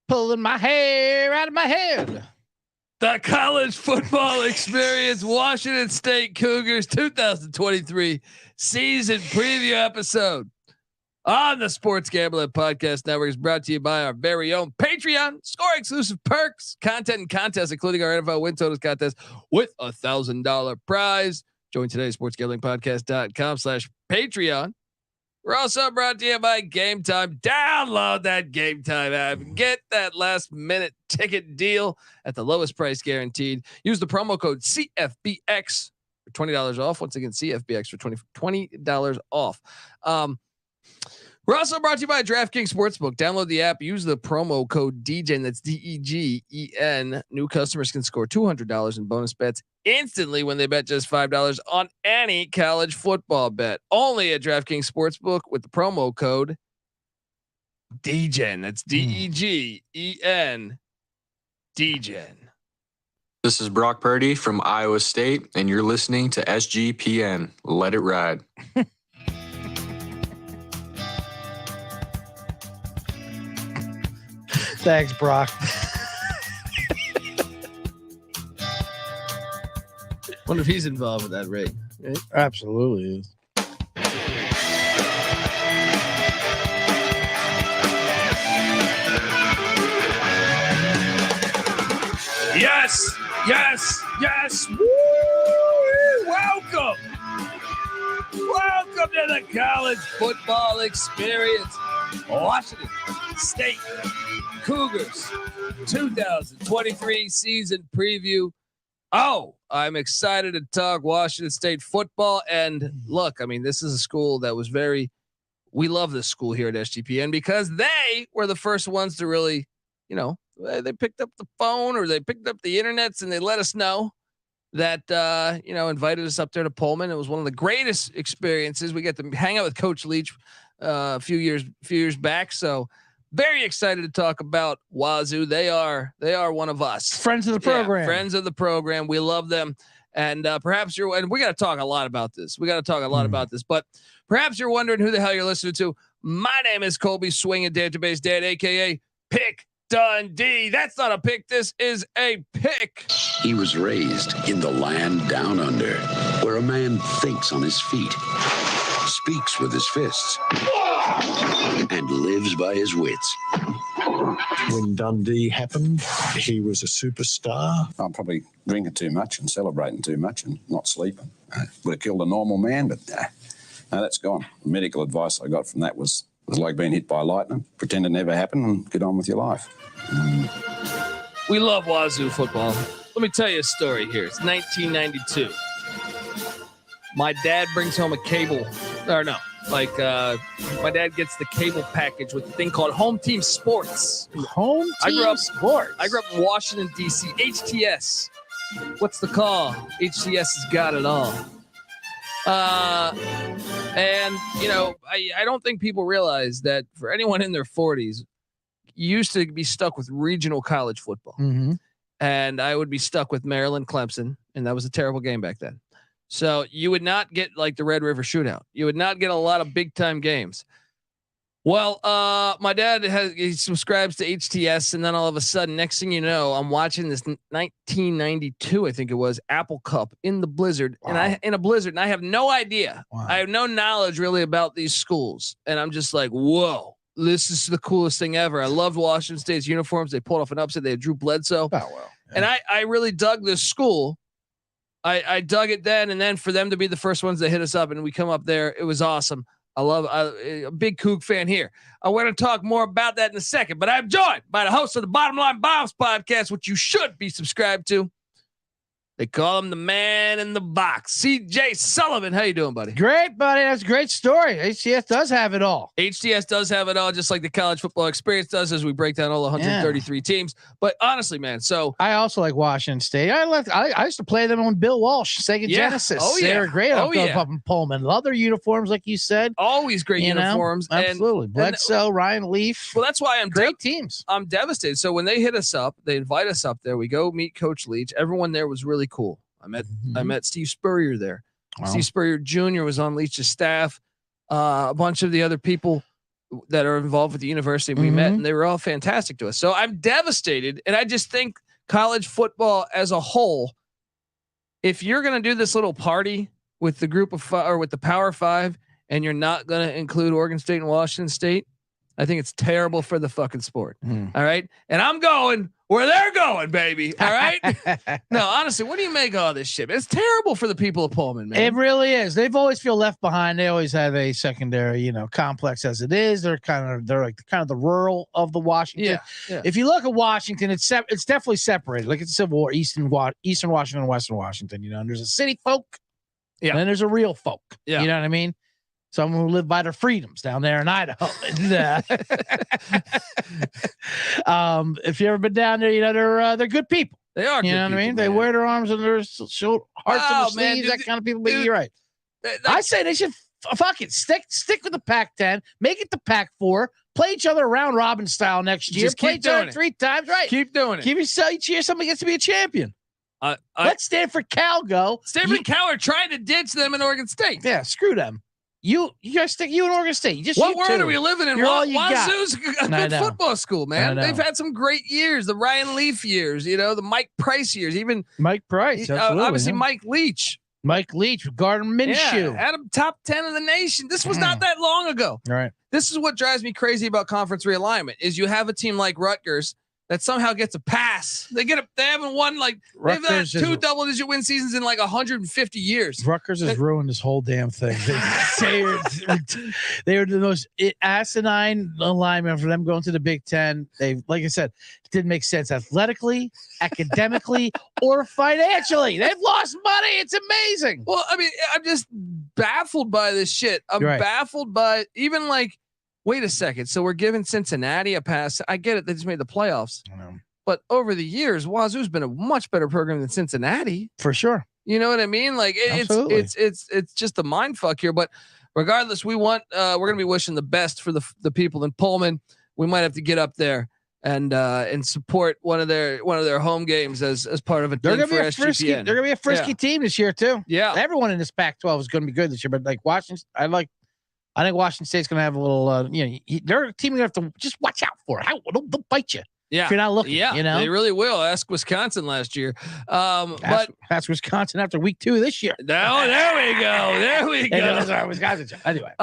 Pulling my hair out of my head. The college football experience, Washington State Cougars 2023 season preview episode on the Sports Gambling Podcast Network is brought to you by our very own Patreon. Score exclusive perks, content and contests, including our NFL win totals contest with $1,000 prize. Join today's sportsgamblingpodcast.com/Patreon. We're also brought to you by Game Time. Download that Game Time app. Get that last minute ticket deal at the lowest price guaranteed. Use the promo code CFBX for $20 off. Once again, CFBX for $20 off. We're also brought to you by DraftKings Sportsbook. Download the app. Use the promo code DGEN. That's DEGEN. New customers can score $200 in bonus bets instantly when they bet just $5 on any college football bet. Only at DraftKings Sportsbook with the promo code DGEN. That's DEGEN. DGEN. This is Brock Purdy from Iowa State, and you're listening to SGPN. Let it ride. Thanks, Brock. Wonder if he's involved with that rig. Right? Absolutely is. Yes, yes, yes. Woo! Welcome to the college football experience. Washington State Cougars 2023 season preview. Oh, I'm excited to talk Washington State football. And look, I mean, this is a school that was we love this school here at SGPN because they were the first ones to really, they picked up the phone or they picked up the internets and they let us know that, invited us up there to Pullman. It was one of the greatest experiences. We got to hang out with Coach Leach a few years back. So very excited to talk about Wazoo. They are one of us. Friends of the program. Yeah, friends of the program. We love them. And perhaps and we got to talk a lot about this. But perhaps you're wondering who the hell you're listening to. My name is Colby Swinging Database Dad, AKA Pick Dundee. That's not a pick. This is a pick. He was raised in the land down under, where a man thinks on his feet, speaks with his fists, and lives by his wits. When Dundee happened, he was a superstar. I'm probably drinking too much and celebrating too much and not sleeping. Would have killed a normal man, but no, that's gone. The medical advice I got from that was like being hit by lightning. Pretend it never happened and get on with your life. We love Wazoo football. Let me tell you a story here. It's 1992. My dad brings home a cable. Or no, my dad gets the cable package with a thing called Home Team Sports. Sports. I grew up in Washington, D.C. HTS. What's the call? HTS has got it all. And I don't think people realize that for anyone in their 40s, you used to be stuck with regional college football. Mm-hmm. And I would be stuck with Maryland Clemson. And that was a terrible game back then. So you would not get like the Red River Shootout. You would not get a lot of big time games. Well, my dad he subscribes to HTS, and then all of a sudden, next thing you know, I'm watching this 1992, I think it was, Apple Cup in the blizzard, wow. and I have no idea. Wow. I have no knowledge really about these schools, and I'm just like, whoa, this is the coolest thing ever. I loved Washington State's uniforms. They pulled off an upset. They had Drew Bledsoe. Oh well, yeah. And I really dug this school. I dug it then, and then for them to be the first ones that hit us up, and we come up there, it was awesome. I'm a big Coug fan here. I want to talk more about that in a second, but I'm joined by the host of the Bottom Line Bombs podcast, which you should be subscribed to. They call him the man in the box. CJ Sullivan. How you doing, buddy? Great, buddy. That's a great story. HTS does have it all. HTS does have it all, just like the college football experience does, as we break down all 133 teams. But honestly, man, so I also like Washington State. I used to play them on Bill Walsh, Sega Genesis. Oh, yeah. They were great. Up in Pullman. Love their uniforms, like you said. Always great uniforms. Absolutely. Bledsoe, Ryan Leaf. Well, that's why I'm great teams. I'm devastated. So when they hit us up, they invite us up there. We go meet Coach Leach. Everyone there was really cool. I met Steve Spurrier there. Wow. Steve Spurrier Jr. was on Leach's staff. a bunch of the other people that are involved with the university. We met, and they were all fantastic to us. So I'm devastated, and I just think college football as a whole, if you're going to do this little party with the group of or with the Power Five, and you're not going to include Oregon State and Washington State, I think it's terrible for the fucking sport. All right. And I'm going where they're going, baby. All right. No, honestly, what do you make of all this shit? It's terrible for the people of Pullman, man. It really is. They've always feel left behind. They always have a secondary, complex as it is. They're like the rural of the Washington. Yeah. If you look at Washington, it's definitely separated. Like it's Civil War, Eastern Washington and Western Washington. There's a city folk, and then there's a real folk. Yeah. You know what I mean? Some who live by their freedoms down there in Idaho. If you ever been down there, they're good people. They are. You know what I mean? They wear their arms and their hearts on their sleeves. That kind of people. But you're right. I say they should fuck it. Stick with the Pac-10. Make it the Pac-4. Play each other round robin style next year. Just Play keep each other doing it. 3 times. Right. Keep doing it. Give yourself each year somebody gets to be a champion. Let Stanford Cal go. Stanford and Cal are trying to ditch them in Oregon State. Yeah, screw them. You guys stick you in Oregon State. What world are we living in? Wazoo's a good know. football school, man. They've had some great years. The Ryan Leaf years, the Mike Price years, even Mike Price. Obviously Mike Leach. Mike Leach, Gardner Minshew. Had him top 10 in the nation. This was not that long ago. All right. This is what drives me crazy about conference realignment is you have a team like Rutgers that somehow gets a pass. They haven't won they've had 2 double-digit win seasons in 150 years. Rutgers has ruined this whole damn thing. They were the most asinine alignment for them going to the Big Ten. Like I said, it didn't make sense athletically, academically, or financially. They've lost money. It's amazing. Well, I mean, I'm just baffled by this shit. I'm baffled by even wait a second. So we're giving Cincinnati a pass. I get it. They just made the playoffs. But over the years, Wazoo's been a much better program than Cincinnati. For sure. You know what I mean? It's just a mind fuck here. But regardless, we're going to be wishing the best for the people in Pullman. We might have to get up there and support one of their home games as part of a thing for SGPN. They're going to be a frisky team this year too. Yeah. Everyone in this Pac-12 is going to be good this year, but Washington, I think Washington State's going to have a little, they're a team you have to just watch out for. They'll bite you. Yeah. If you're not looking, they really will. Ask Wisconsin last year. That's Wisconsin after week 2 this year. No, there we go. There we go. Wisconsin. Anyway,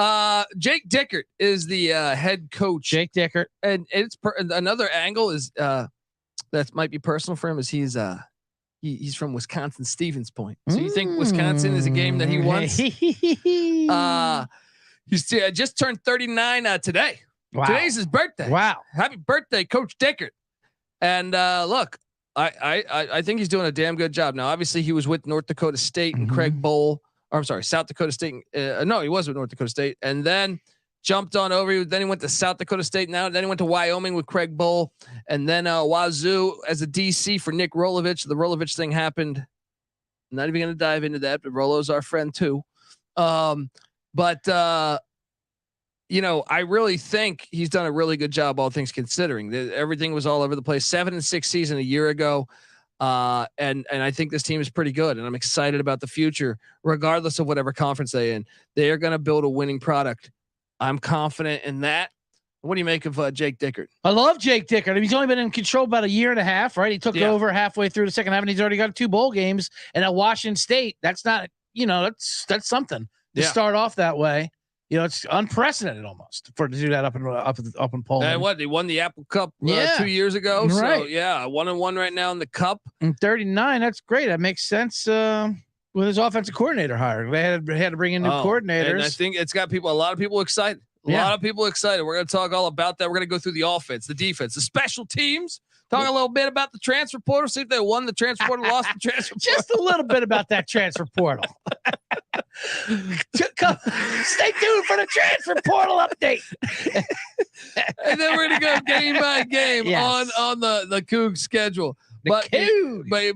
Jake Dickert is the head coach. Jake Dickert. And it's another angle is that might be personal for him is he's from Wisconsin Stevens Point. So you think Wisconsin is a game that he wants? He's just turned 39 today. Wow. Today's his birthday. Wow. Happy birthday, Coach Dickert. And look, I think he's doing a damn good job. Now, obviously, he was with North Dakota State and Craig Bowl. Or I'm sorry, South Dakota State. No, he was with North Dakota State. And then jumped on over. Then he went to South Dakota State. Then he went to Wyoming with Craig Bowl. And then Wazoo as a DC for Nick Rolovich. The Rolovich thing happened. I'm not even going to dive into that, but Rolo's our friend too. I really think he's done a really good job, all things considering. Everything was all over the place. 7-6 season a year ago. And I think this team is pretty good, and I'm excited about the future, regardless of whatever conference they're in. They are going to build a winning product. I'm confident in that. What do you make of Jake Dickert? I love Jake Dickert. I mean, he's only been in control about 1.5 years, right? He took over halfway through the second half, and he's already got 2 bowl games. And at Washington State, that's not, that's something to start off that way. It's unprecedented almost to do that up in Pullman. And they won the Apple Cup 2 years ago. Right. So 1-1 right now in the Cup. And 39, that's great. That makes sense. With his offensive coordinator hired, they had to bring in new coordinators. And I think it's got a lot of people excited. A lot of people excited. We're going to talk all about that. We're going to go through the offense, the defense, the special teams. Talk a little bit about the transfer portal. See if they won the transfer portal, lost the transfer portal. Just a little bit about that transfer portal. Stay tuned for the transfer portal update. And then we're going to go game by game on the Coug schedule. But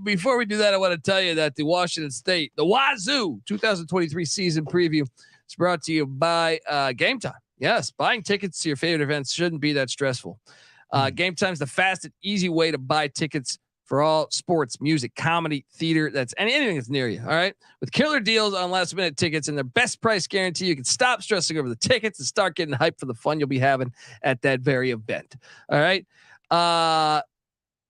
before we do that, I want to tell you that the Washington State, the Wazoo 2023 season preview is brought to you by Game Time. Yes, buying tickets to your favorite events shouldn't be that stressful. Game Time is the fast and easy way to buy tickets for all sports, music, comedy, theater, that's anything that's near you. All right. With killer deals on last minute tickets and their best price guarantee, you can stop stressing over the tickets and start getting hyped for the fun you'll be having at that very event. All right.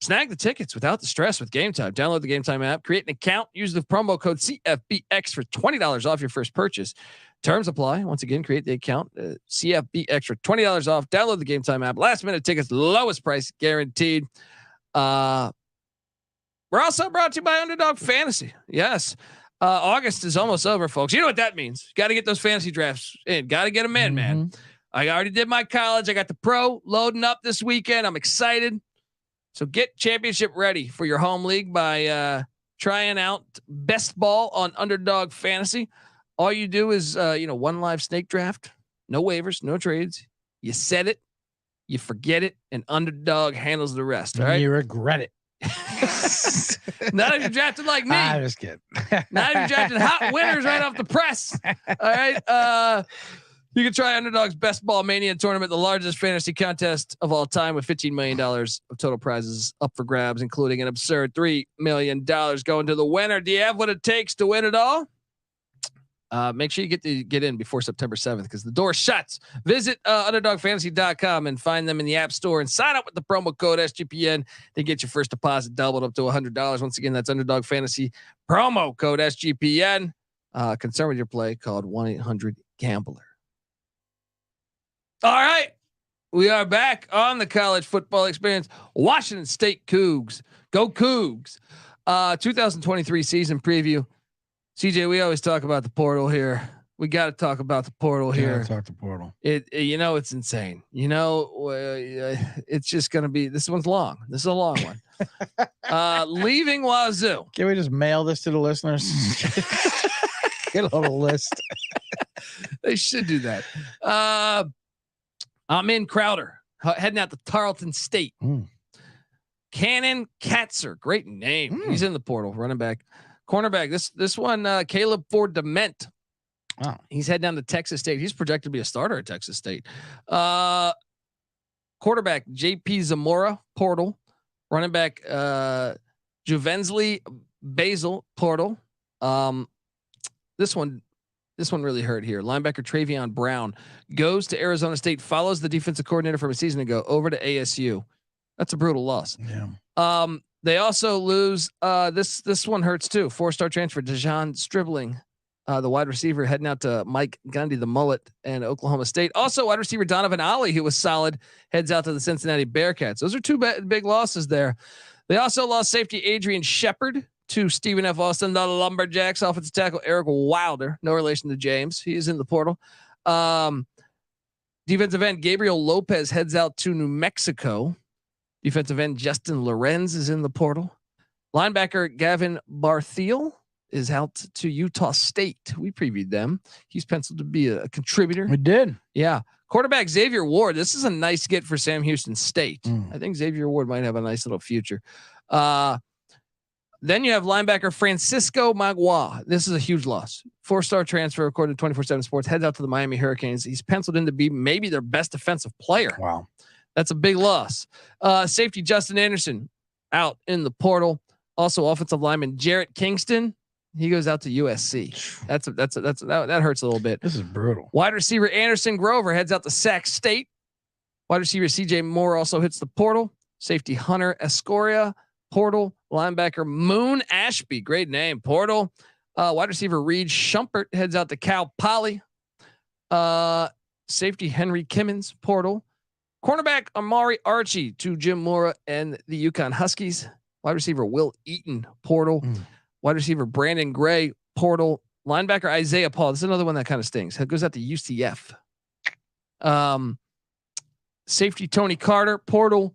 Snag the tickets without the stress with Game Time. Download the Game Time app, create an account, use the promo code CFBX for $20 off your first purchase. Terms apply. Once again, create the account, CFBX for $20 off. Download the Game Time app. Last minute tickets, lowest price guaranteed. We're also brought to you by Underdog Fantasy. Yes. August is almost over, folks. You know what that means. Got to get those fantasy drafts in. Got to get them in, man. I already did my college. I got the pro loading up this weekend. I'm excited. So get championship ready for your home league by trying out best ball on Underdog Fantasy. All you do is, one live snake draft, no waivers, no trades. You set it, you forget it, and Underdog handles the rest. All right. You regret it. Not if you're drafted like me. I'm just kidding. Not if you're drafted hot winners right off the press. All right. You can try Underdog's Best Ball Mania tournament, the largest fantasy contest of all time, with $15 million of total prizes up for grabs, including an absurd $3 million going to the winner. Do you have what it takes to win it all? Make sure you get in before September 7th because the door shuts. Visit underdogfantasy.com and find them in the App Store and sign up with the promo code SGPN to get your first deposit doubled up to $100. Once again, that's Underdog Fantasy promo code SGPN. Concern with your play, called 1-800-GAMBLER. All right, we are back on the college football experience. Washington State Cougs, go Cougs! 2023 season preview. CJ, we always talk about the portal here. We got to talk about the portal here. Talk the portal. It's insane. It's just going to be, this one's long. This is a long one. Leaving Wazoo. Can we just mail this to the listeners? Get a little list. They should do that. I'm in Crowder, heading out to Tarleton State. Cannon Katzer, great name. He's in the portal, running back. Cornerback, this one, Caleb Ford Dement. Wow. He's heading down to Texas State. He's projected to be a starter at Texas State. Quarterback, JP Zamora, portal. Running back, Juvensley Basil, portal. This one really hurt here. Linebacker Travion Brown goes to Arizona State, follows the defensive coordinator from a season ago over to ASU. That's a brutal loss. Yeah. They also lose. This one hurts too. 4-star transfer Dejon Stribling, the wide receiver, heading out to Mike Gundy, the mullet, and Oklahoma State. Also, wide receiver Donovan Ollie, who was solid, heads out to the Cincinnati Bearcats. Those are two big losses there. They also lost safety Adrian Shepard to Stephen F. Austin, the Lumberjacks. Offensive tackle Eric Wilder, no relation to James. He is in the portal. Defensive end Gabriel Lopez heads out to New Mexico. Defensive end Justin Lorenz is in the portal. Linebacker Gavin Barthiel is out to Utah State. We previewed them. He's penciled to be a contributor. We did. Yeah. Quarterback Xavier Ward. This is a nice get for Sam Houston State. I think Xavier Ward might have a nice little future. Then you have linebacker Francisco Magua. This is a huge loss. 4-star transfer, according to 24/7 Sports, heads out to the Miami Hurricanes. He's penciled in to be maybe their best defensive player. Wow. That's a big loss. Safety Justin Anderson out in the portal. Also offensive lineman Jarrett Kingston. He goes out to USC. That hurts a little bit. This is brutal. Wide receiver Anderson Grover heads out to Sac State. Wide receiver CJ Moore also hits the portal. Safety Hunter Escoria, portal. Linebacker Moon Ashby, great name, portal. Wide receiver Reed Shumpert heads out to Cal Poly. Safety Henry Kimmons, portal. Cornerback Amari Archie to Jim Mora and the Yukon Huskies. Wide receiver Will Eaton, portal. Wide receiver Brandon Gray, portal. Linebacker Isaiah Paul. This is another one that kind of stings. It goes out to UCF. Safety Tony Carter, portal.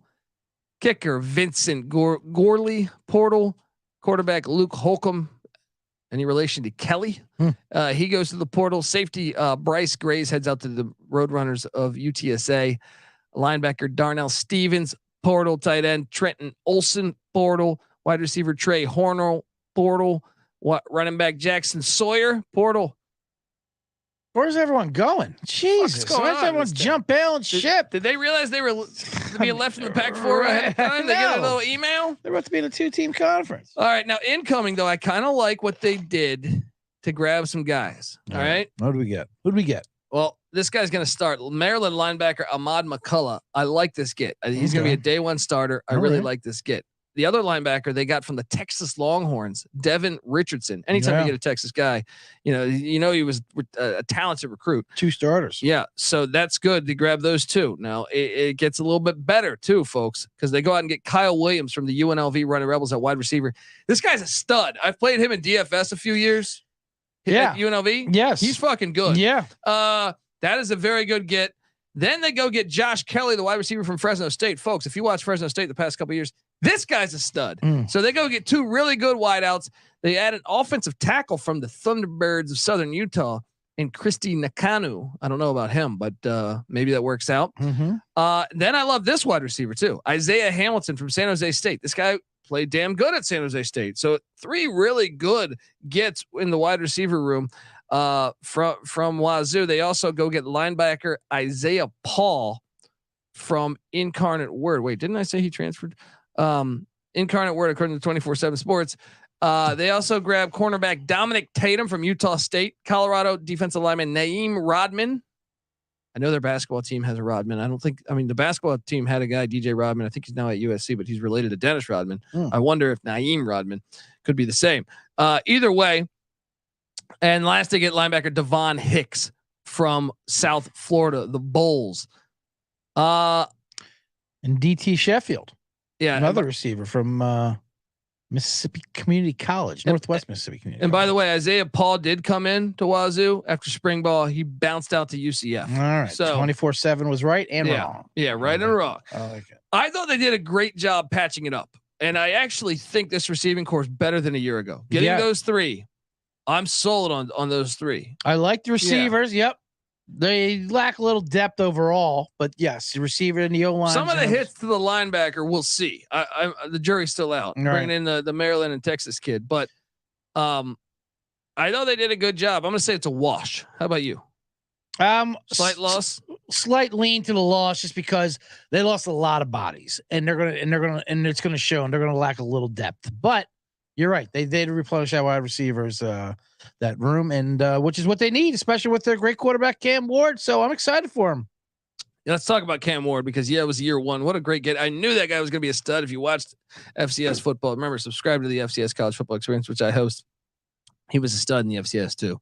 Kicker Vincent Gorley, portal. Quarterback Luke Holcomb. Any relation to Kelly? He goes to the portal. Safety Bryce Grays heads out to the Roadrunners of UTSA. Linebacker Darnell Stevens, portal. Tight end Trenton Olson, portal. Wide receiver Trey Hornell, portal. Running back Jackson Sawyer, portal. Where's everyone going? Jesus. Why does everyone jump bail and ship? Did they realize they were being left in the Pac-4 ahead of time? They get a little email? They're about to be in a 2-team conference. All right. Now, incoming, though, I kind of like what they did to grab some guys. All right. What do we get? Who do we get? Well, this guy's going to start. Maryland linebacker Ahmad McCullough. I like this get. He's going to be a day one starter. I really like this get. The other linebacker they got from the Texas Longhorns, Devin Richardson. Anytime you get a Texas guy, you know he was a talented recruit. 2 starters. Yeah, so that's good to grab those 2. Now it gets a little bit better too, folks, because they go out and get Kyle Williams from the UNLV Running Rebels at wide receiver. This guy's a stud. I've played him in DFS a few years. At UNLV. Yes, he's fucking good. Yeah, that is a very good get. Then they go get Josh Kelly, the wide receiver from Fresno State. Folks, if you watch Fresno State the past couple of years, this guy's a stud. So they go get 2 really good wideouts. They add an offensive tackle from the Thunderbirds of Southern Utah and Christy Nakanu. I don't know about him, but maybe that works out. Then I love this wide receiver too, Isaiah Hamilton from San Jose State. This guy played damn good at San Jose State. So 3 really good gets in the wide receiver room. From Wazoo. They also go get linebacker Isaiah Paul from Incarnate Word. Wait, didn't I say he transferred? Incarnate Word, according to 24/7 Sports. They also grab cornerback Dominic Tatum from Utah State, Colorado defensive lineman Naeem Rodman. I know their basketball team has a Rodman. The basketball team had a guy, DJ Rodman. I think he's now at USC, but he's related to Dennis Rodman. I wonder if Naeem Rodman could be the same. Either way. And last, they get linebacker Devon Hicks from South Florida, the Bulls. And DT Sheffield. Yeah. Another receiver from Mississippi Community College, Northwest Mississippi Community And College. by the way, Isaiah Paul did come in to Wazoo after spring ball. He bounced out to UCF. All right. So 24/7 was right and wrong. Yeah, right and wrong. I like it. I thought they did a great job patching it up. And I actually think this receiving corps is better than a year ago. Getting those 3. I'm sold on those 3. I like the receivers. Yep. They lack a little depth overall, but yes, the receiver and the O-line. Some of the hits to the linebacker, we'll see. The jury's still out. Right. Bringing in the Maryland and Texas kid, but I know they did a good job. I'm gonna say it's a wash. How about you? Slight loss, slight lean to the loss, just because they lost a lot of bodies, and it's gonna show, and they're gonna lack a little depth. But you're right. They did replenish that wide receivers, that room, and which is what they need, especially with their great quarterback Cam Ward. So I'm excited for him. Let's talk about Cam Ward, because it was year 1. What a great get. I knew that guy was going to be a stud. If you watched FCS football, remember, subscribe to the FCS College Football Experience, which I host. He was a stud in the FCS too.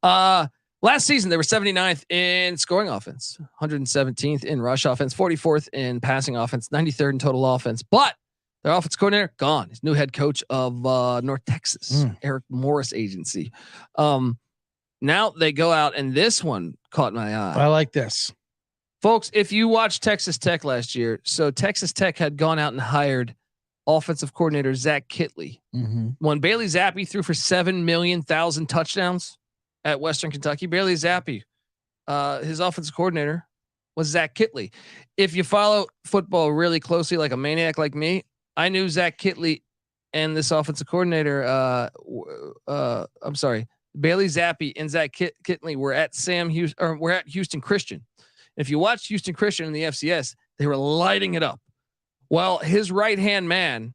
Last season, they were 79th in scoring offense, 117th in rush offense, 44th in passing offense, 93rd in total offense, but their offense coordinator gone. He's new head coach of North Texas, Eric Morris agency. Now they go out, and this one caught my eye. I like this, folks. If you watched Texas Tech last year, so Texas Tech had gone out and hired offensive coordinator Zach Kittley. When Bailey Zappi threw for 7 million touchdowns at Western Kentucky, Bailey Zappi, his offensive coordinator was Zach Kittley. If you follow football really closely, like a maniac like me, I knew Zach Kittley and this offensive coordinator. Bailey Zappi and Zach Kittley were at we're at Houston Christian. If you watch Houston Christian in the FCS, they were lighting it up. Well, his right-hand man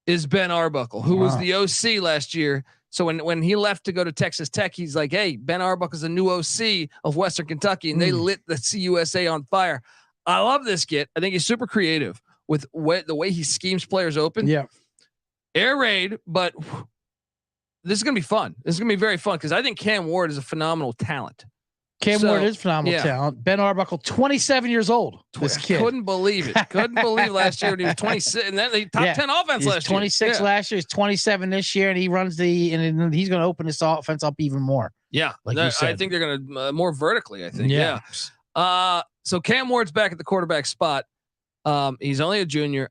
is Ben Arbuckle, who was the OC last year. So when he left to go to Texas Tech, he's like, hey, Ben Arbuckle is a new OC of Western Kentucky, and they lit the CUSA on fire. I love this kid. I think he's super creative with the way he schemes players open. Yeah. Air raid, but this is going to be fun. This is going to be very fun, because I think Cam Ward is a phenomenal talent. Cam Ward is phenomenal talent. Ben Arbuckle, 27 years old. This kid. Couldn't believe it. Couldn't believe last year when he was 26, and then the top 10 offense last year. 26 last year. He's 27 this year, and he runs and he's going to open this offense up even more. Yeah. Like you said. I think they're going to more vertically, I think. Yeah. So Cam Ward's back at the quarterback spot. He's only a junior.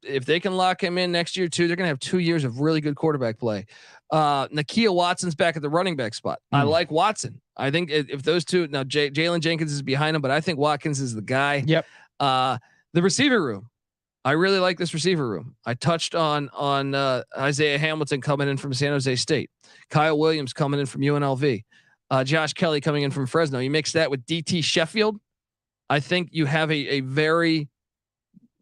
If they can lock him in next year too, they're going to have 2 years of really good quarterback play. Nakia Watson's back at the running back spot. I like Watson. I think if those two, now Jalen Jenkins is behind him, but I think Watkins is the guy. Yep. The receiver room. I really like this receiver room. I touched on Isaiah Hamilton coming in from San Jose State, Kyle Williams coming in from UNLV. Josh Kelly coming in from Fresno. You mix that with DT Sheffield. I think you have a very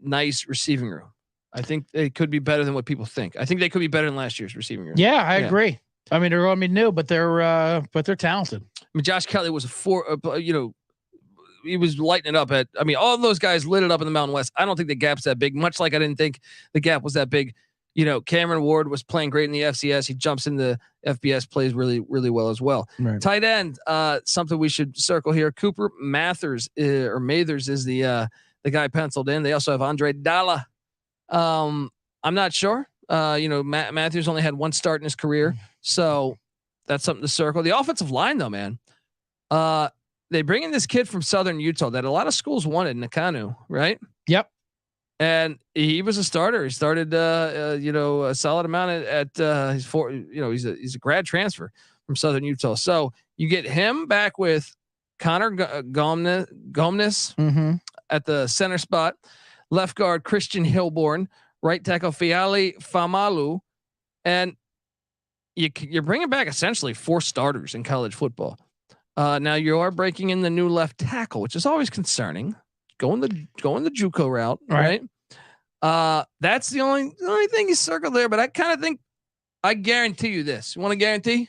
nice receiving room. I think they could be better than what people think. I think they could be better than last year's receiving room. Yeah, I agree. I mean, they're going to be new, but they're talented. I mean, Josh Kelly was he was lighting it up all of those guys lit it up in the Mountain West. I don't think the gap's that big, much like I didn't think the gap was that big. Cameron Ward was playing great in the FCS. He jumps in the FBS, plays really, really well as well. Right. Tight end, something we should circle here. Cooper Mathers is the guy penciled in. They also have Andre Dalla. I'm not sure. Matthews only had one start in his career, so that's something to circle. The offensive line, though, man, they bring in this kid from Southern Utah that a lot of schools wanted, Nakanu, right? Yep. And he was a starter. He started, a solid amount at he's a grad transfer from Southern Utah. So you get him back with Connor Gomnes at the center spot, left guard Christian Hilborn, right tackle Fiali Famalu, and you're bringing back essentially 4 starters in college football. Now you are breaking in the new left tackle, which is always concerning. Going the JUCO route, right? That's the only thing you circled there. But I kind of think I guarantee you this. You want a guarantee?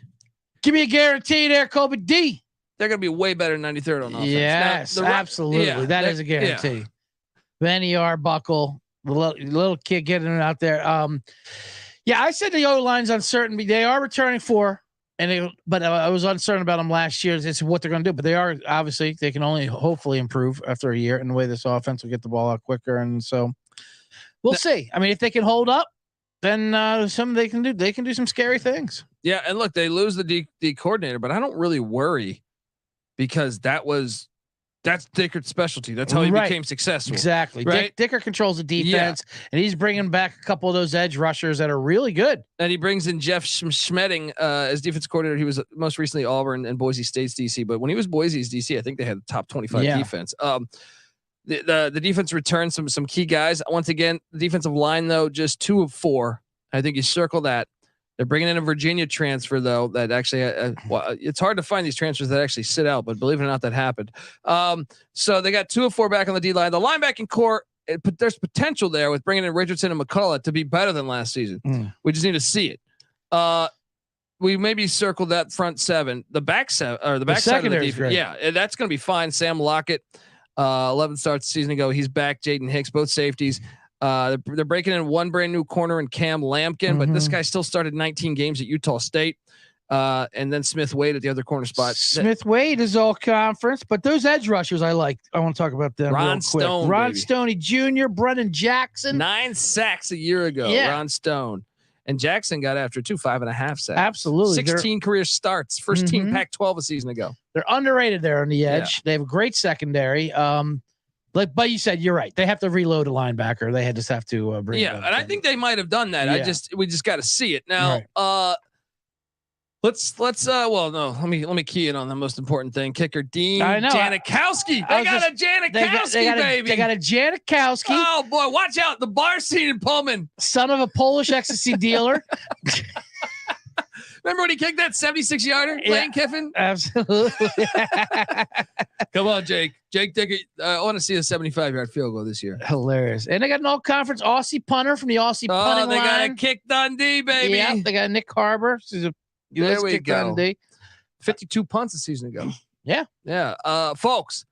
Give me a guarantee there, Kobe D. They're going to be way better than 93rd on offense. Yes, absolutely. Yeah, that is a guarantee. Yeah. Benny Arbuckle, the little kid getting it out there. I said the O line's uncertain. They are returning 4. But I was uncertain about them last year. It's what they're going to do, but they are obviously they can only hopefully improve after a year, and the way this offense will get the ball out quicker. And so we'll see. I mean, if they can hold up, then they can do some scary things. Yeah. And look, they lose the D coordinator, but I don't really worry because that's Dickert's specialty. That's how he became successful. Exactly. Right? Dickert controls the defense, and he's bringing back a couple of those edge rushers that are really good. And he brings in Jeff Schmedding as defense coordinator. He was most recently Auburn and Boise State's DC, but when he was Boise's DC, I think they had the top 25 defense. The defense returns some key guys. Once again, the defensive line, though, just 2 of 4. I think you circle that. They're bringing in a Virginia transfer, though, that actually it's hard to find these transfers that actually sit out, but believe it or not, that happened. So they got 2 of 4 back on the D line. The linebacking core, there's potential there with bringing in Richardson and McCullough to be better than last season. We just need to see it. We maybe circled that front 7, the back 7 or the back side of the defense. Yeah, that's going to be fine. Sam Lockett, 11 starts the season ago. He's back. Jaden Hicks, both safeties. They're breaking in one brand new corner in Cam Lampkin, but this guy still started 19 games at Utah State. And then Smith Wade at the other corner spot. Smith Wade is all conference, but those edge rushers I like. I want to talk about them. Ron Stone, Ron Stoney Jr., Brennan Jackson. 9 sacks a year ago. Yeah. Ron Stone. And Jackson got after 5.5 sacks. Absolutely. 16 career starts. First team Pac-12 a season ago. They're underrated there on the edge. They have a great secondary. But you said you're right. They have to reload a linebacker. They just have to bring. Yeah, and I think they might have done that. We just got to see it now. Right. Let's let me key in on the most important thing. Kicker Dean Janikowski. They got a Janikowski, baby. They got a Janikowski. Oh boy, watch out! The bar scene in Pullman. Son of a Polish ecstasy dealer. Remember when he kicked that 76-yarder, Lane Kiffin? Absolutely. Come on, Jake. Jake Dickert. I want to see a 75-yard field goal this year. Hilarious. And they got an all-conference Aussie punter from the Aussie punting line. They got a kick Dundee, baby. Yeah, they got Nick Harbor. There we go. Dundee. 52 punts a season ago. Yeah. Folks.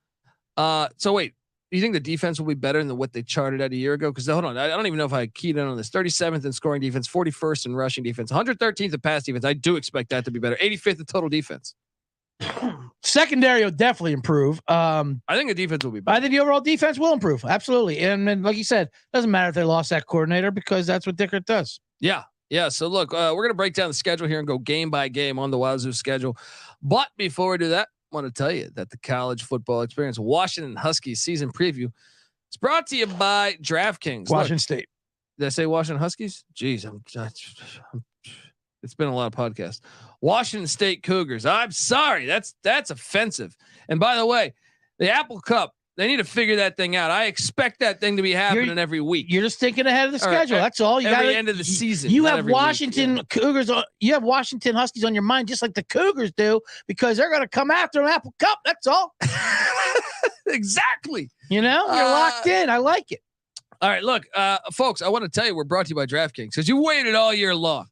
So wait. Do you think the defense will be better than what they charted out a year ago? Because hold on, I don't even know if I keyed in on this. 37th in scoring defense, 41st in rushing defense, 113th in pass defense. I do expect that to be better. 85th in total defense. Secondary will definitely improve. I think the defense will be better. I think the overall defense will improve. Absolutely. And like you said, doesn't matter if they lost that coordinator because that's what Dickert does. Yeah. So look, we're going to break down the schedule here and go game by game on the Wazoo schedule. But before we do that, want to tell you that the college football experience Washington Huskies season preview is brought to you by DraftKings. Washington State. Did I say Washington Huskies? Jeez, it's been a lot of podcasts. Washington State Cougars. I'm sorry. That's offensive. And by the way, the Apple Cup They need to figure that thing out. I expect that thing to be happening every week. You're just thinking ahead of the schedule. That's all. You got end of the season. You have Washington Cougars. You have Washington Huskies on your mind, just like the Cougars do, because they're going to come after them Apple Cup. That's all. Exactly. You're locked in. I like it. All right, look, folks. I want to tell you we're brought to you by DraftKings because you waited all year long,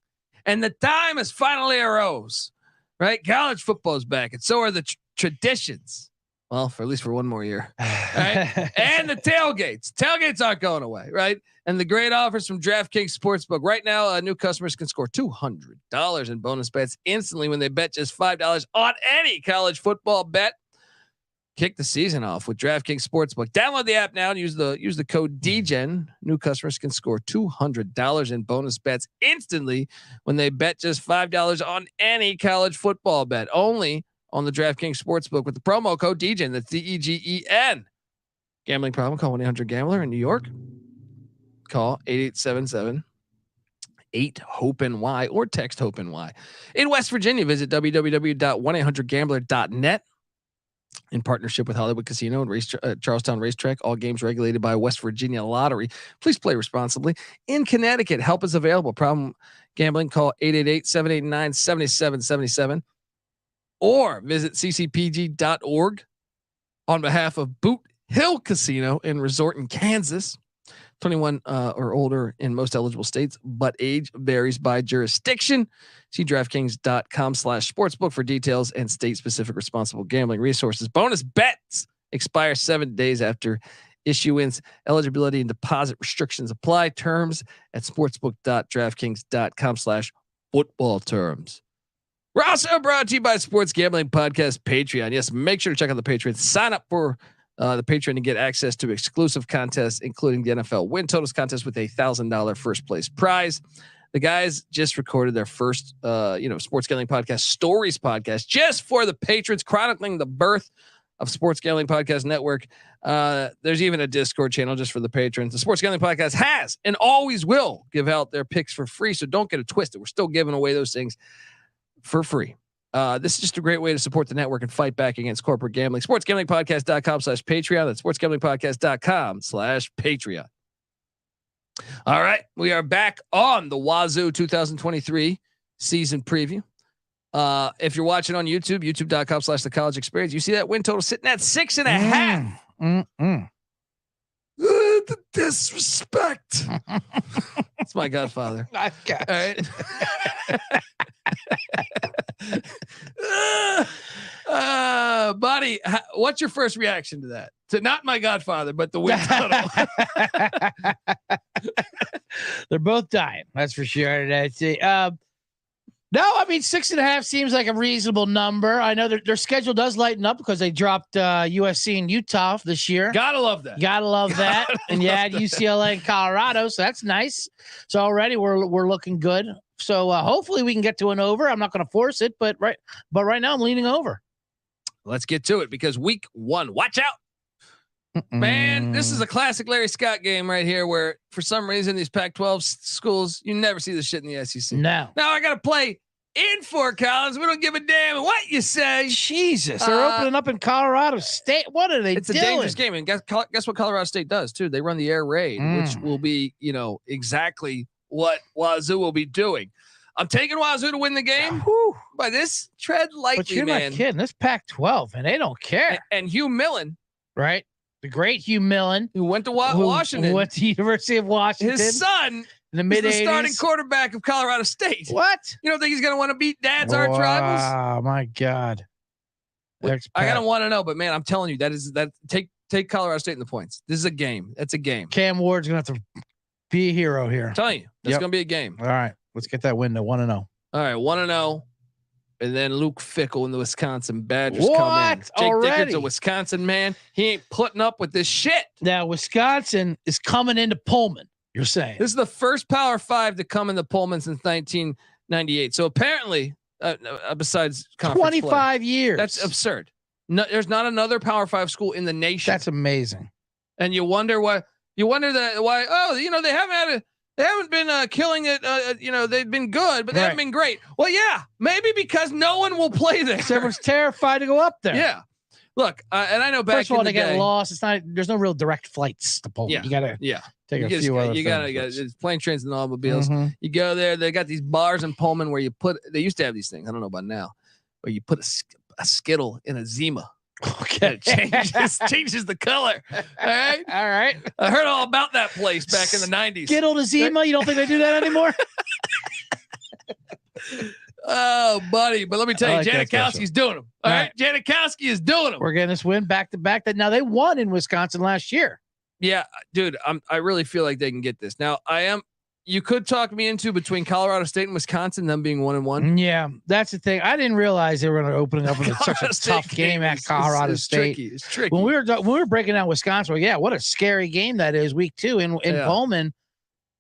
and the time has finally arose. Right, college football is back, and so are the traditions. Well, for at least for one more year, right? And the tailgates. Tailgates aren't going away, right? And the great offers from DraftKings Sportsbook. Right now, new customers can score $200 in bonus bets instantly when they bet just $5 on any college football bet. Kick the season off with DraftKings Sportsbook. Download the app now and use the code DGEN. New customers can score $200 in bonus bets instantly when they bet just $5 on any college football bet. Only on the DraftKings Sportsbook with the promo code DGEN. That's DEGEN. Gambling problem? Call 1-800-GAMBLER in New York. Call 8877-8-HOPE-NY or text HOPE-NY. In West Virginia, visit www.1800gambler.net. In partnership with Hollywood Casino and Charlestown Racetrack, all games regulated by West Virginia Lottery. Please play responsibly. In Connecticut, help is available. Problem gambling? Call 888-789-7777 or visit ccpg.org on behalf of Boot Hill Casino and Resort in Kansas. 21 or older in most eligible states, but age varies by jurisdiction. See DraftKings.com/sportsbook for details and state-specific responsible gambling resources. Bonus bets expire 7 days after issuance. Eligibility and deposit restrictions apply. Terms at sportsbook.draftkings.com/football terms. We're also brought to you by Sports Gambling Podcast Patreon. Yes, make sure to check out the Patreon. Sign up for the Patreon to get access to exclusive contests, including the NFL Win Totals contest with a $1,000 first place prize. The guys just recorded their first, Sports Gambling Podcast Stories podcast just for the patrons, chronicling the birth of Sports Gambling Podcast Network. There's even a Discord channel just for the patrons. The Sports Gambling Podcast has and always will give out their picks for free, so don't get it twisted. We're still giving away those things for free. This is just a great way to support the network and fight back against corporate gambling. SportsGamblingPodcast.com/Patreon. That's SportsGamblingPodcast.com/Patreon. All right. We are back on the Wazoo 2023 season preview. If you're watching on YouTube, youtube.com/the college experience, you see that win total sitting at 6.5. The disrespect. That's my godfather. I got all right. Buddy, what's your first reaction to that? To not my godfather, but the win total. They're both dying. That's for sure. No, I mean 6.5 seems like a reasonable number. I know their schedule does lighten up because they dropped USC and Utah this year. Gotta love that. Gotta love that. And you had UCLA and Colorado, so that's nice. So already we're looking good. So hopefully we can get to an over. I'm not going to force it, but right now I'm leaning over. Let's get to it because week 1, watch out. Man, this is a classic Larry Scott game right here where for some reason these Pac-12 schools, you never see this shit in the SEC. No. Now I got to play in Fort Collins. We don't give a damn what you say. Jesus, they're opening up in Colorado State. What are they doing? It's a dangerous game. And guess what Colorado State does too? They run the air raid, which will be, exactly what Wazoo will be doing. I'm taking Wazoo to win the game. By this, tread lightly, but you're man. not kidding. This Pac-12, and they don't care. And Hugh Millen, right? The great Hugh Millen, who went to Washington, who went to University of Washington. His son, in the mid-80s, the starting quarterback of Colorado State. What? You don't think he's going to want to beat Dad's arch rivals? Oh my God! I gotta want to know, but man, I'm telling you, take Colorado State in the points. This is a game. That's a game. Cam Ward's gonna have to be a hero here. I'm telling you, that's gonna be a game. All right, let's get that win to 1-0. All right, 1-0. And then Luke Fickell and the Wisconsin Badgers come in. Jake Dickert's a Wisconsin man. He ain't putting up with this shit. Now, Wisconsin is coming into Pullman, you're saying. This is the first Power 5 to come into Pullman since 1998. So apparently, besides 25 years. That's absurd. No, there's not another Power 5 school in the nation. That's amazing. And you wonder why. You wonder why. Oh, they haven't been killing it. They've been good, but they haven't been great. Well, yeah, maybe because no one will play there. Everyone's terrified to go up there. Yeah. Look, and I know back First of all, in the they day, get lost. It's not. There's no real direct flights to Pullman. Yeah. You gotta take a few other. You gotta it's plane, trains, and automobiles. Mhm. You go there. They got these bars in Pullman where you put. They used to have these things. I don't know about now, where you put a Skittle in a Zima. Okay, It changes the color. All right. all right. I heard all about that place back in the 90s. Skittle to Zima. You don't think they do that anymore? Oh, buddy. But let me tell I you, like that Janikowski's doing them. All right. Janikowski is doing them. We're getting this win back to back. That now they won in Wisconsin last year. Yeah, dude, I really feel like they can get this. Now, you could talk me into between Colorado State and Wisconsin, them being 1-1. Yeah, that's the thing. I didn't realize they were going to open up with such a tough game at Colorado State. It's tricky. When we were breaking down Wisconsin, well, yeah, what a scary game that is. Week 2 in Pullman.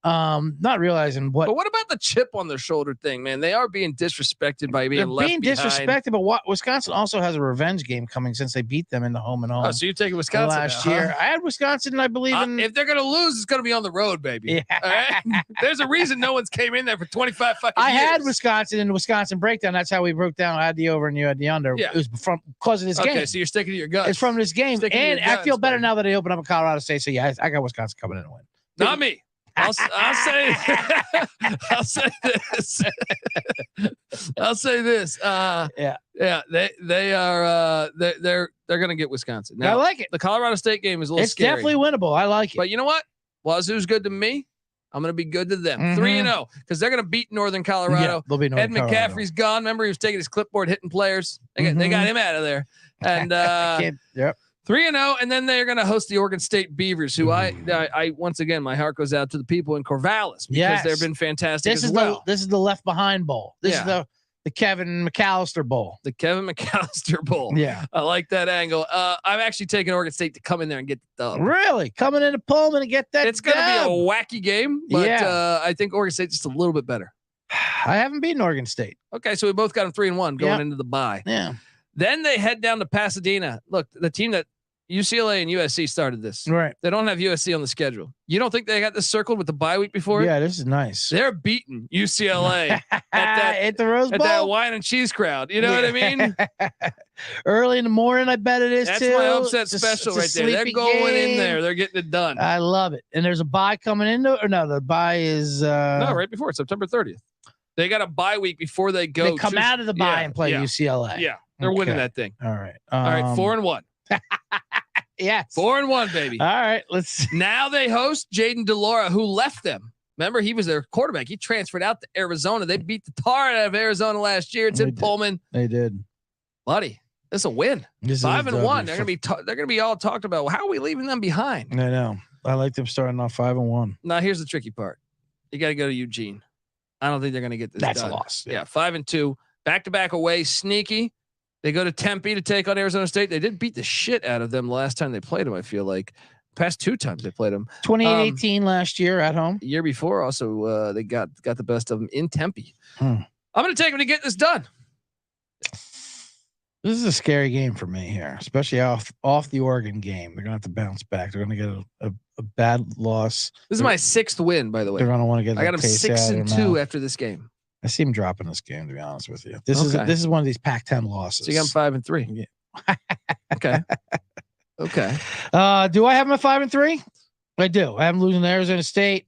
Not realizing what. But what about the chip on their shoulder thing, man? They are being disrespected by being left behind. Disrespected, but Wisconsin also has a revenge game coming since they beat them in the home and home. Oh, so you're taking Wisconsin last now, year? huh? I had Wisconsin, I believe in. If they're gonna lose, it's gonna be on the road, baby. Yeah. All right? There's a reason no one's came in there for 25 fucking I years. had Wisconsin in the Wisconsin breakdown. That's how we broke down. I had the over and you had the under. Yeah. It was because of this game. Okay, so you're sticking to your guns. It's from this game, Sticking to and your I feel guns, better man. now that they open up in Colorado State. So yeah, I got Wisconsin coming in and win. Not me. I'll say I'll say this. I'll say this. They are they're gonna get Wisconsin. Now, I like it. the Colorado State game is a little It's scary. definitely winnable. I like it. But you know what? Wazoo's good to me. I'm gonna be good to them. Mhm. 3-0 because they're gonna beat Northern Colorado. Yeah, they'll be Ed Northern Colorado. McCaffrey's gone. Remember, he was taking his clipboard, hitting players. They got him out of there. And Yep. 3-0, and then they're going to host the Oregon State Beavers, who I once again, my heart goes out to the people in Corvallis because Yes. they've been fantastic This as is well. this is the Left Behind Bowl. This Yeah. is the Kevin McAllister Bowl. The Kevin McAllister Bowl. Yeah. I like that angle. I'm actually taking Oregon State to come in there and get the dub. Really coming into Pullman and get that. It's going to be a wacky game, but Yeah. I think Oregon State's just a little bit better. I haven't beaten Oregon State. Okay, so we both got them 3-1 going Yep. into the bye. Yeah. Then they head down to Pasadena. Look, the team that UCLA and USC started this. Right. They don't have USC on the schedule. You don't think they got this circled with the bye week before? Yeah, this is nice. They're beating UCLA At the Rose at Bowl. that wine and cheese crowd. You know what I mean? Early in the morning, I bet it is That's too. my upset It's a- special it's a right there. They're sleepy going in game. there. They're getting it done. I love it. And there's a bye coming into, or no, the bye is No, right before September 30th. They got a bye week before they go. They come out of the bye Yeah, and play yeah. UCLA. Yeah, they're winning Okay. that thing. All right. All right, 4-1. Yes. 4-1, baby. All right. Let's. Now they host Jaden DeLaura, who left them. Remember, he was their quarterback. He transferred out to Arizona. They beat the tar out of Arizona last year. It's They in did. Pullman, They did. buddy. This is a win. This is 5-1. a- They're gonna be all talked about. Well, how are we leaving them behind? I know. I like them starting off 5-1. Now here's the tricky part. You got to go to Eugene. I don't think they're gonna get this. That's done. a loss. Yeah, 5-2, back-to-back away, sneaky. They go to Tempe to take on Arizona State. They did beat the shit out of them the last time they played them. I feel like past 2 times they played them. 28-18 last year at home. The year before, also they got the best of them in Tempe. Hmm. I'm gonna take them to get this done. This is a scary game for me here, especially off the Oregon game. They're gonna have to bounce back. They're gonna get a bad loss. This is my 6th win, by the way. They're gonna want to get. I got them that taste out of their 6-2 mouth. after this game. I see him dropping this game. To be honest with you, this Okay. is one of these Pac-10 losses. So you got them 5-3. Yeah. Okay. Okay. Do I have them at 5-3? I do. I have them losing to Arizona State,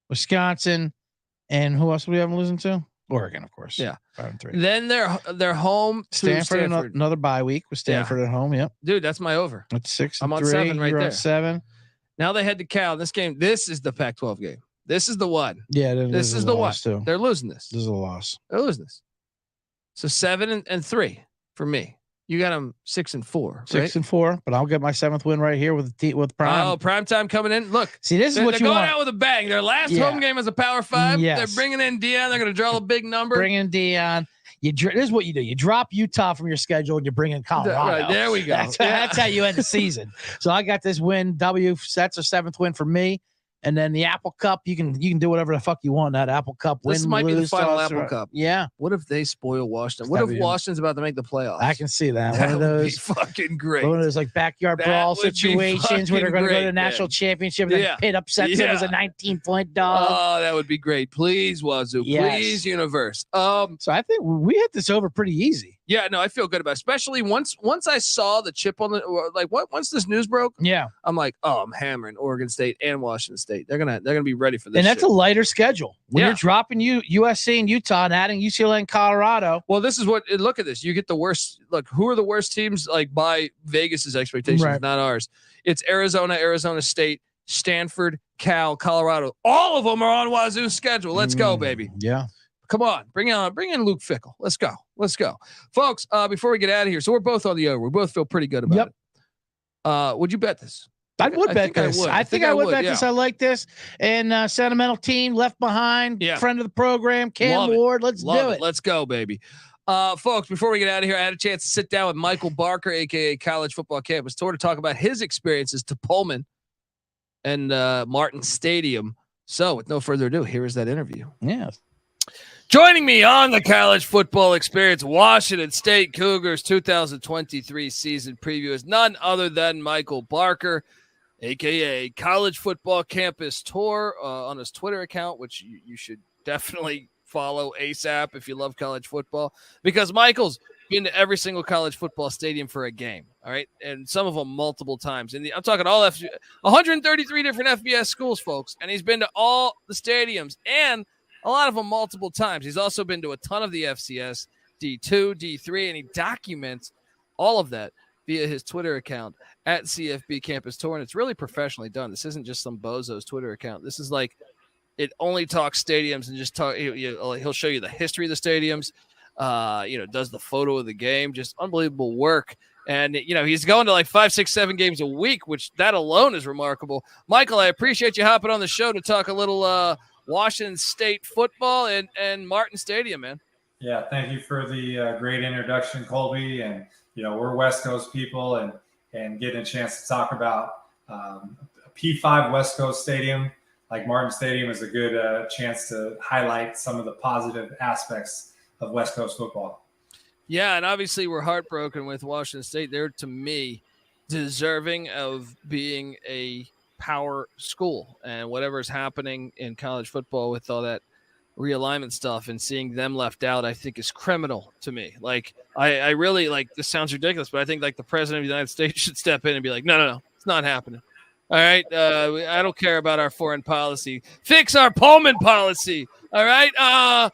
Wisconsin, and who else do we have them losing to? Oregon, of course. Yeah. 5-3. Then they're home to Stanford. Another bye week with Stanford at home. Yep. Dude, that's my over. It's 6-3. I'm on 7 right You're on there. 7. Now they head to Cal. This is the Pac-12 game. This is the one. Yeah. This is the one. Too. They're losing this. This is a loss. They're losing this. So 7-3 for me. You got them 6-4. 6-4, but I'll get my 7th win right here with Prime. Oh, prime time coming in. Look, See, this is they're what you going want. out with a bang. Their last Yeah. home game as a Power 5. Yes. They're bringing in Dion. They're going to draw a big number. Bring in Dion. This is what you do. You drop Utah from your schedule and you bring in Colorado. Right, there we go. That's how you end the season. So I got this win. That's a 7th win for me. And then the Apple Cup, you can do whatever the fuck you want. That Apple Cup win. This might be the lose, final toss, Apple or- Cup. Yeah, What if they spoil Washington? What That'd if be- Washington's about to make the playoffs? I can see that. That One of would be those. fucking great. One of those like backyard That brawl would be situations where they're going to go to fucking the national great, championship and Yeah. then Pitt upsets them as a 19-point dog. Oh, that would be great. Please, Wazoo. Yes. Please, universe. So I think we hit this over pretty easy. Yeah, no, I feel good about it. Especially once I saw the chip on once this news broke, yeah, I'm like, oh, I'm hammering Oregon State and Washington State. They're gonna be ready for this. And that's shit. a lighter schedule. When you're dropping USC and Utah and adding UCLA and Colorado. Well, this is what look at this. You get the worst. Look, who are the worst teams by Vegas's expectations, not ours. It's Arizona, Arizona State, Stanford, Cal, Colorado. All of them are on Wazoo's schedule. Let's go, baby. Yeah. Come on, bring in Luke Fickell. Let's go, folks. Before we get out of here, so we're both on the over. We both feel pretty good about it. Would you bet this? I would bet this. I think I would bet this. I like this. And sentimental team left behind. Friend of the program, Cam Ward. Let's do it. Let's go, baby. Folks, before we get out of here, I had a chance to sit down with Michael Barker, aka College Football Campus Tour, to talk about his experiences to Pullman and Martin Stadium. So, with no further ado, here is that interview. Yeah. Joining me on the College Football Experience, Washington State Cougars 2023 season preview is none other than Michael Barker, a.k.a. College Football Campus Tour on his Twitter account, which you should definitely follow ASAP if you love college football, because Michael's been to every single college football stadium for a game, all right? And some of them multiple times. And I'm talking 133 different FBS schools, folks, and he's been to all the stadiums and a lot of them multiple times. He's also been to a ton of the FCS, D2, D3, and he documents all of that via his Twitter account at CFB Campus Tour, and it's really professionally done. This isn't just some bozo's Twitter account. This is like it only talks stadiums and just talk. He'll show you the history of the stadiums. Does the photo of the game. Just unbelievable work. And he's going to like 5, 6, 7 games a week, which that alone is remarkable. Michael, I appreciate you hopping on the show to talk a little Washington State football and Martin Stadium, man. Yeah, thank you for the great introduction, Colby. And we're West Coast people, and getting a chance to talk about a P5 West Coast stadium like Martin Stadium is a good chance to highlight some of the positive aspects of West Coast football. Yeah, and obviously we're heartbroken with Washington State. They're, to me, deserving of being a power school, and whatever's happening in college football with all that realignment stuff and seeing them left out, I think is criminal to me. Like, I really, like, this sounds ridiculous, but I think like the president of the United States should step in and be like, no, it's not happening. All right. I don't care about our foreign policy. Fix our Pullman policy. All right.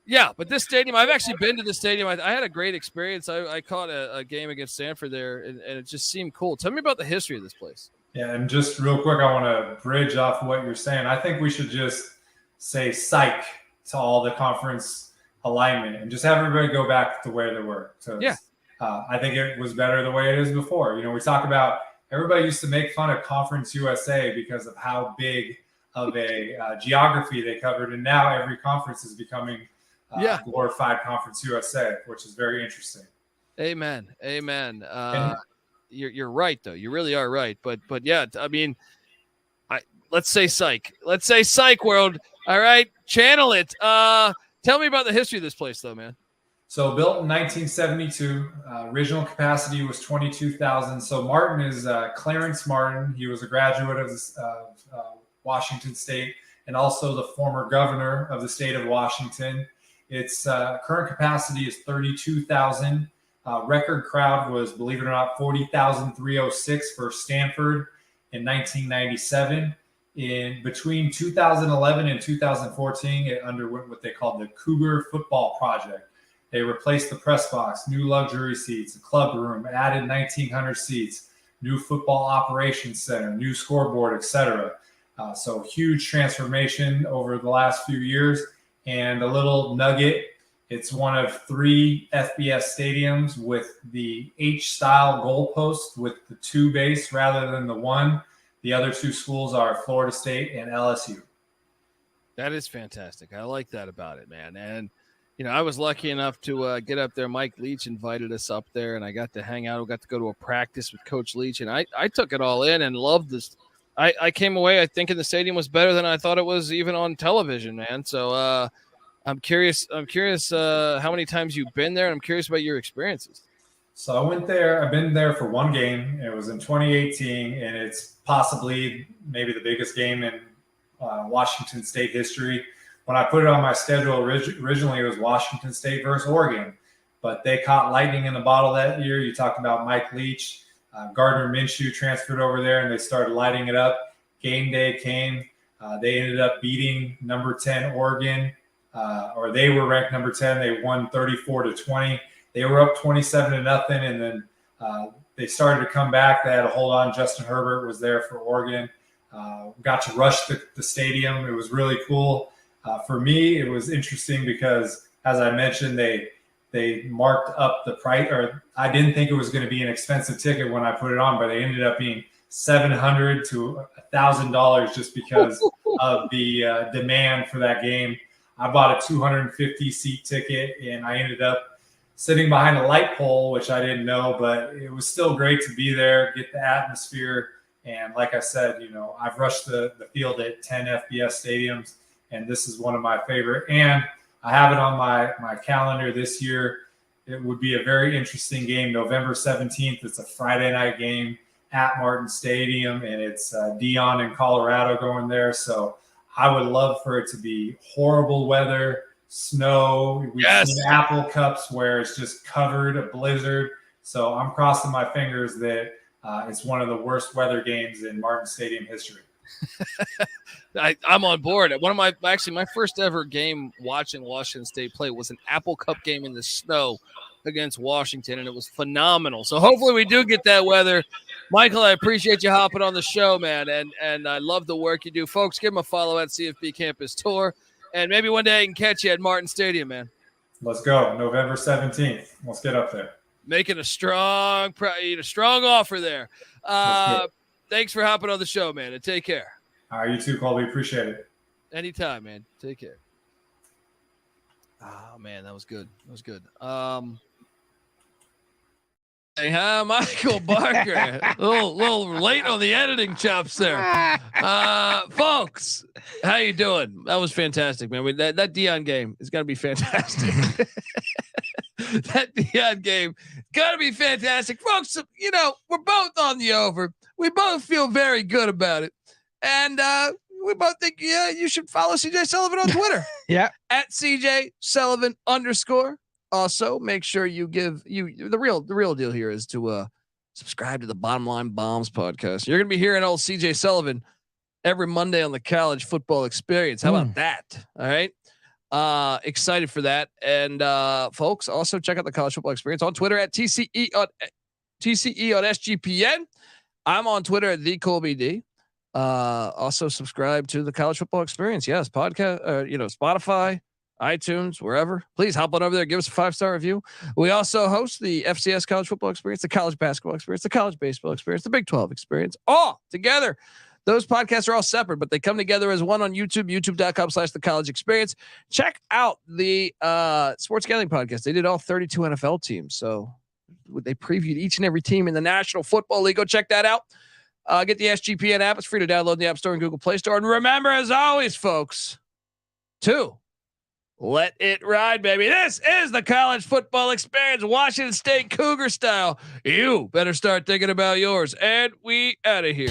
Yeah, but this stadium, I've actually been to the stadium. I had a great experience. I caught a game against Stanford there, and it just seemed cool. Tell me about the history of this place. Yeah, and just real quick, I want to bridge off what you're saying. I think we should just say psych to all the conference alignment and just have everybody go back to where they were. So yeah, I think it was better the way it is before. We talk about everybody used to make fun of Conference USA because of how big of a geography they covered, and now every conference is becoming glorified Conference USA, which is very interesting. Amen. You're right, though. You really are right. But yeah, I mean, let's say psych. Let's say psych world. All right, channel it. Tell me about the history of this place, though, man. So built in 1972, original capacity was 22,000. So Martin is Clarence Martin. He was a graduate of Washington State and also the former governor of the state of Washington. Its current capacity is 32,000. Record crowd was, believe it or not, 40,306 for Stanford in 1997. In between 2011 and 2014, it underwent what they called the Cougar Football Project. They replaced the press box, new luxury seats, a club room, added 1,900 seats, new football operations center, new scoreboard, etc. So huge transformation over the last few years. And a little nugget, it's one of 3 FBS stadiums with the H-style goalpost with the 2 base rather than the 1. The other 2 schools are Florida State and LSU. That is fantastic. I like that about it, man. And, I was lucky enough to get up there. Mike Leach invited us up there, and I got to hang out. We got to go to a practice with Coach Leach, and I took it all in and loved this. I came away, I think, in the stadium was better than I thought it was even on television, man. So I'm curious how many times you've been there, and I'm curious about your experiences. So I went there. I've been there for 1 game. It was in 2018, and it's possibly maybe the biggest game in Washington State history. When I put it on my schedule, originally it was Washington State versus Oregon. but they caught lightning in the bottle that year. You talked about Mike Leach, Gardner Minshew transferred over there, and they started lighting it up. Game day came. They ended up beating number 10 Oregon, or they were ranked number 10. They won 34-20. They were up 27-0, and then they started to come back. They had to hold on. Justin Herbert was there for Oregon. Got to rush the stadium. It was really cool. For me, it was interesting because, as I mentioned, they marked up the price, or I didn't think it was going to be an expensive ticket when I put it on, but it ended up being $700 to $1,000 just because of the demand for that game. I bought a 250 seat ticket, and I ended up sitting behind a light pole, which I didn't know, but it was still great to be there, get the atmosphere. And like I said, I've rushed the field at 10 FBS stadiums, and this is one of my favorite. And I have it on my calendar this year. It would be a very interesting game, November 17th. It's a Friday night game at Martin Stadium, and it's Dion in Colorado going there. So I would love for it to be horrible weather, snow. We've seen Apple Cups where it's just covered, a blizzard. So I'm crossing my fingers that it's one of the worst weather games in Martin Stadium history. I'm on board. One of my first ever game watching Washington State play was an Apple Cup game in the snow against Washington, and it was phenomenal. So hopefully we do get that weather. Michael, I appreciate you hopping on the show, man, and I love the work you do. Folks, give him a follow at CFB Campus Tour, and maybe one day I can catch you at Martin Stadium, man. Let's go. November 17th. Let's get up there. Making a strong offer there. Thanks for hopping on the show, man, and take care. All right, you too, Colby. Appreciate it. Anytime, man. Take care. Oh, man, that was good. Hey, hi, Michael Barker. a little late on the editing chops there. Folks, how you doing? That was fantastic, man. That Dion game is going to be fantastic. That Dion game got to be fantastic. Folks, we're both on the over. We both feel very good about it. And we both think you should follow CJ Sullivan on Twitter. Yeah. At CJ Sullivan _ Also, make sure you give the real deal here is to subscribe to the Bottom Line Bombs podcast. You're going to be hearing old CJ Sullivan every Monday on the College Football Experience. How about that? All right. Excited for that. And folks, also check out the College Football Experience on Twitter at TCE on SGPN. I'm on Twitter at TheColbyD. Also subscribe to the College Football Experience. Yes, podcast, Spotify, iTunes, wherever. Please hop on over there. Give us a 5-star review. We also host the FCS College Football Experience, the College Basketball Experience, the College Baseball Experience, the Big 12 Experience, all together. Those podcasts are all separate, but they come together as one on YouTube, youtube.com/the College Experience. Check out the Sports Gambling podcast. They did all 32 NFL teams. So they previewed each and every team in the National Football League. Go check that out. Get the SGPN app. It's free to download in the App Store and Google Play Store. And remember, as always, folks, to let it ride, baby. This is the College Football Experience, Washington State Cougar style. You better start thinking about yours. And we out of here.